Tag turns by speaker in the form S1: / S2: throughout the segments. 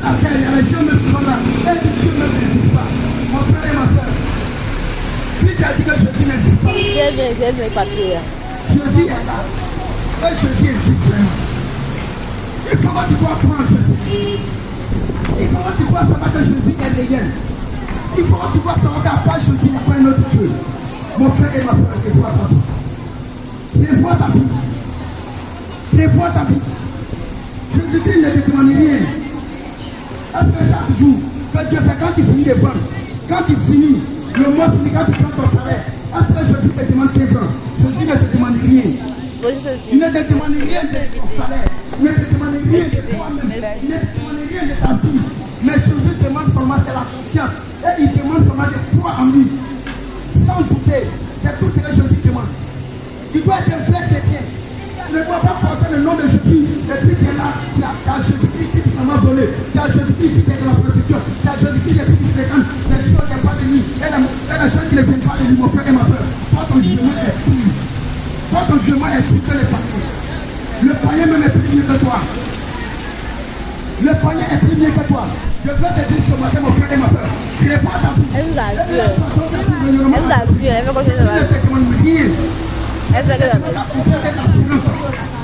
S1: La terre, il y a les gens même qui sont là. Et Dieu même n'existe pas. Mon frère et ma soeur. Si tu as dit que Jésus n'existe pas.
S2: C'est bien, c'est le papier.
S1: Jésus est là. Et Jésus existe vraiment. Il faut que tu vois prendre Jésus. Il faut que tu vois savoir que Jésus est réel. Il faut que tu vois savoir qu'à part Jésus, il n'y a pas un autre Dieu. Mon frère et ma soeur, prévois ta vie. Prévois ta vie. Prévois ta vie. Jésus-Christ ne te demande rien. Parce que chaque jour, que Dieu fait quand tu finis de vendre, quand tu finis, le mois finit, quand tu prends ton salaire, est-ce que Jésus te demande 5 ans? Jésus ne te demande rien. Il ne te demande rien de ton salaire. Il ne te demande rien de toi-même. Il ne te demande rien de ta vie. Mais Jésus demande seulement c'est la conscience. Et il demande seulement de croire en lui. Sans douter. C'est tout ce que Jésus demande. Il doit être un vrai chrétien. Ne doit pas porter le nom de Jésus. Et puis tu es là, tu as Jésus-Christ qui t'a volé. Tu as Jésus-Christ qui est dans la prostitution. Tu as Jésus-Christ qui fréquente les choses qui ne viennent pas de lui. Et les choses qui ne viennent pas de lui, mon frère et ma soeur. Toi, ton jugement est pur. Toi, ton jugement est plus que le païen. Le païen même est plus mieux que toi. Le païen est plus mieux que toi. Je veux te dire ce matin, mon frère et ma soeur. Prépare ta vie.
S2: Elle nous a vu. Elle nous a vu. Elle veut continuer de voir. Elle sait que la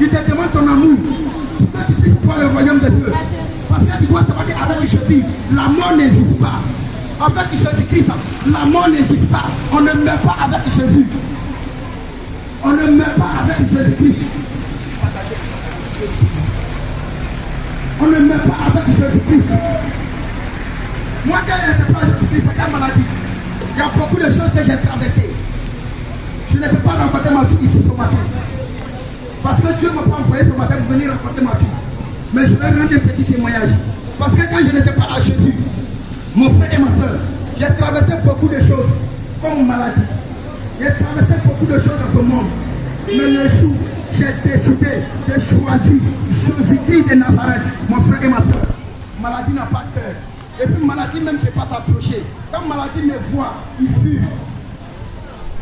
S1: il te demande ton amour. Pour que tu puisses voir le royaume de Dieu. Parce que tu dois savoir qu'avec Jésus, la mort n'existe pas. Avec Jésus-Christ, la mort n'existe pas. On ne meurt pas avec Jésus. On ne meurt pas avec Jésus-Christ. On ne meurt pas avec Jésus-Christ. Moi, quand je ne sais pas Jésus-Christ, c'est quelle maladie? Il y a beaucoup de choses que j'ai traversées. Je ne peux pas rencontrer ma fille ici ce matin. Parce que Dieu m'a pas envoyé ce matin pour venir rencontrer ma fille. Mais je vais rendre un petit témoignage. Parce que quand je n'étais pas à Jésus, mon frère et ma soeur, j'ai traversé beaucoup de choses comme maladie. J'ai traversé beaucoup de choses dans ce monde. Mais le jour, j'ai décidé de choisir Jésus-Christ de Nazareth, mon frère et ma soeur. Maladie n'a pas peur. Et puis maladie même ne peut pas s'approcher. Quand maladie me voit, il fuit.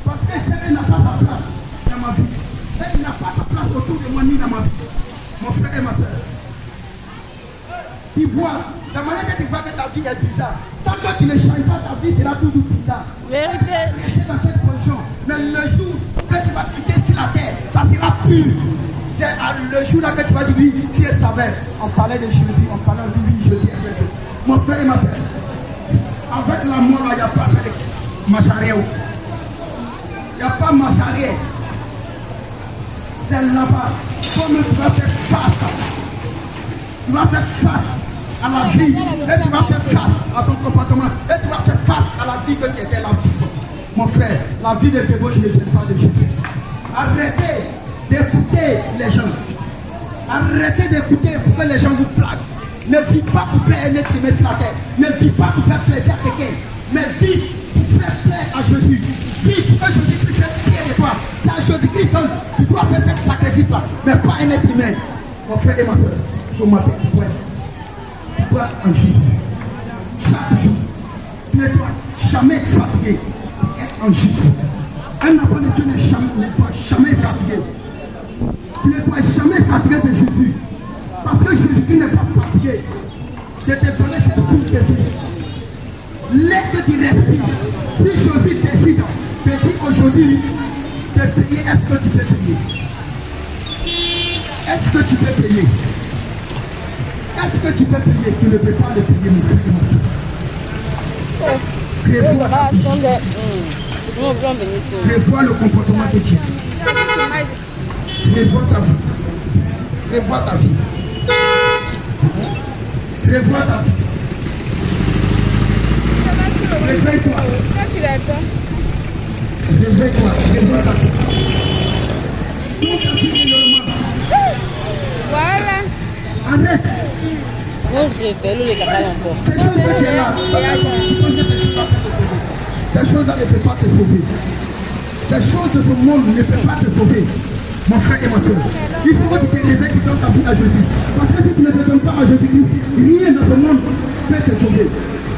S1: Parce qu'elle n'a pas sa place dans ma vie. Elle n'a pas sa place autour de moi ni dans ma vie. Mon frère et ma soeur. Tu vois, la manière que tu vois que ta vie est bizarre. Tant que tu ne changes pas ta vie, c'est là toujours bizarre.
S2: Vérité.
S1: Tu es dans cette position. Mais le jour que tu vas quitter sur la terre, ça sera pur. C'est le jour là que tu vas dire oui, tu es savait. On parlait de Jésus, on parlait de lui, Jésus est Jésus. Mon frère et ma soeur. Avec la mort là, il n'y a pas de marche arrière. Il n'y a pas marche arrière. C'est là-bas. Comme tu vas faire face. Tu vas faire face à la vie. Et tu vas faire face à ton comportement. Et tu vas faire face à la vie que tu étais là. Mon frère, la vie de débauche ne vient pas de Jésus. Arrêtez d'écouter les gens. Arrêtez d'écouter pour que les gens vous plaquent. Ne vis pas pour plaire un être humain sur la terre. Ne vis pas pour faire plaisir à quelqu'un. Mais vis pour faire plaisir à Jésus. Vis pour que Jésus-Christ soit fier de toi. C'est à Jésus-Christ seul. Tu dois faire ce sacrifice-là. Mais pas un être humain. Mon frère et ma soeur, ce matin, tu dois agir. Chaque jour, tu ne dois jamais être fatigué. Être en jour. Un enfant de Dieu ne doit jamais être fatigué. Tu ne dois jamais fatiguer de Jésus. Parce que Jésus n'est pas fatigué. Je t'ai donné cette coupe de vie. L'air que tu respires, si Jésus décide de dire aujourd'hui de payer, est-ce que tu peux payer? Est-ce que tu peux payer? Est-ce que tu peux payer? Tu ne peux pas le payer, mon frère et ma soeur. Prévois le comportement de Dieu. Prévois ta vie. Prévois ta vie. Prévois ta vie. Réveille-toi. Réveille-toi. Prévois ta vie. Tout ta vie est normal.
S2: Voilà.
S1: Arrête. Ces choses que tu es là, ces choses-là ne peuvent pas te sauver. Ces choses de ce monde ne peuvent pas te sauver. Mon frère et ma soeur, il faut que tu te réveilles, tu donnes ta vie à Jésus. Parce que si tu ne te donnes pas à Jésus, rien dans ce monde peut te sauver.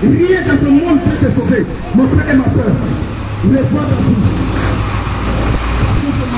S1: Rien dans ce monde peut te sauver. Mon frère et ma soeur, revois ta vie.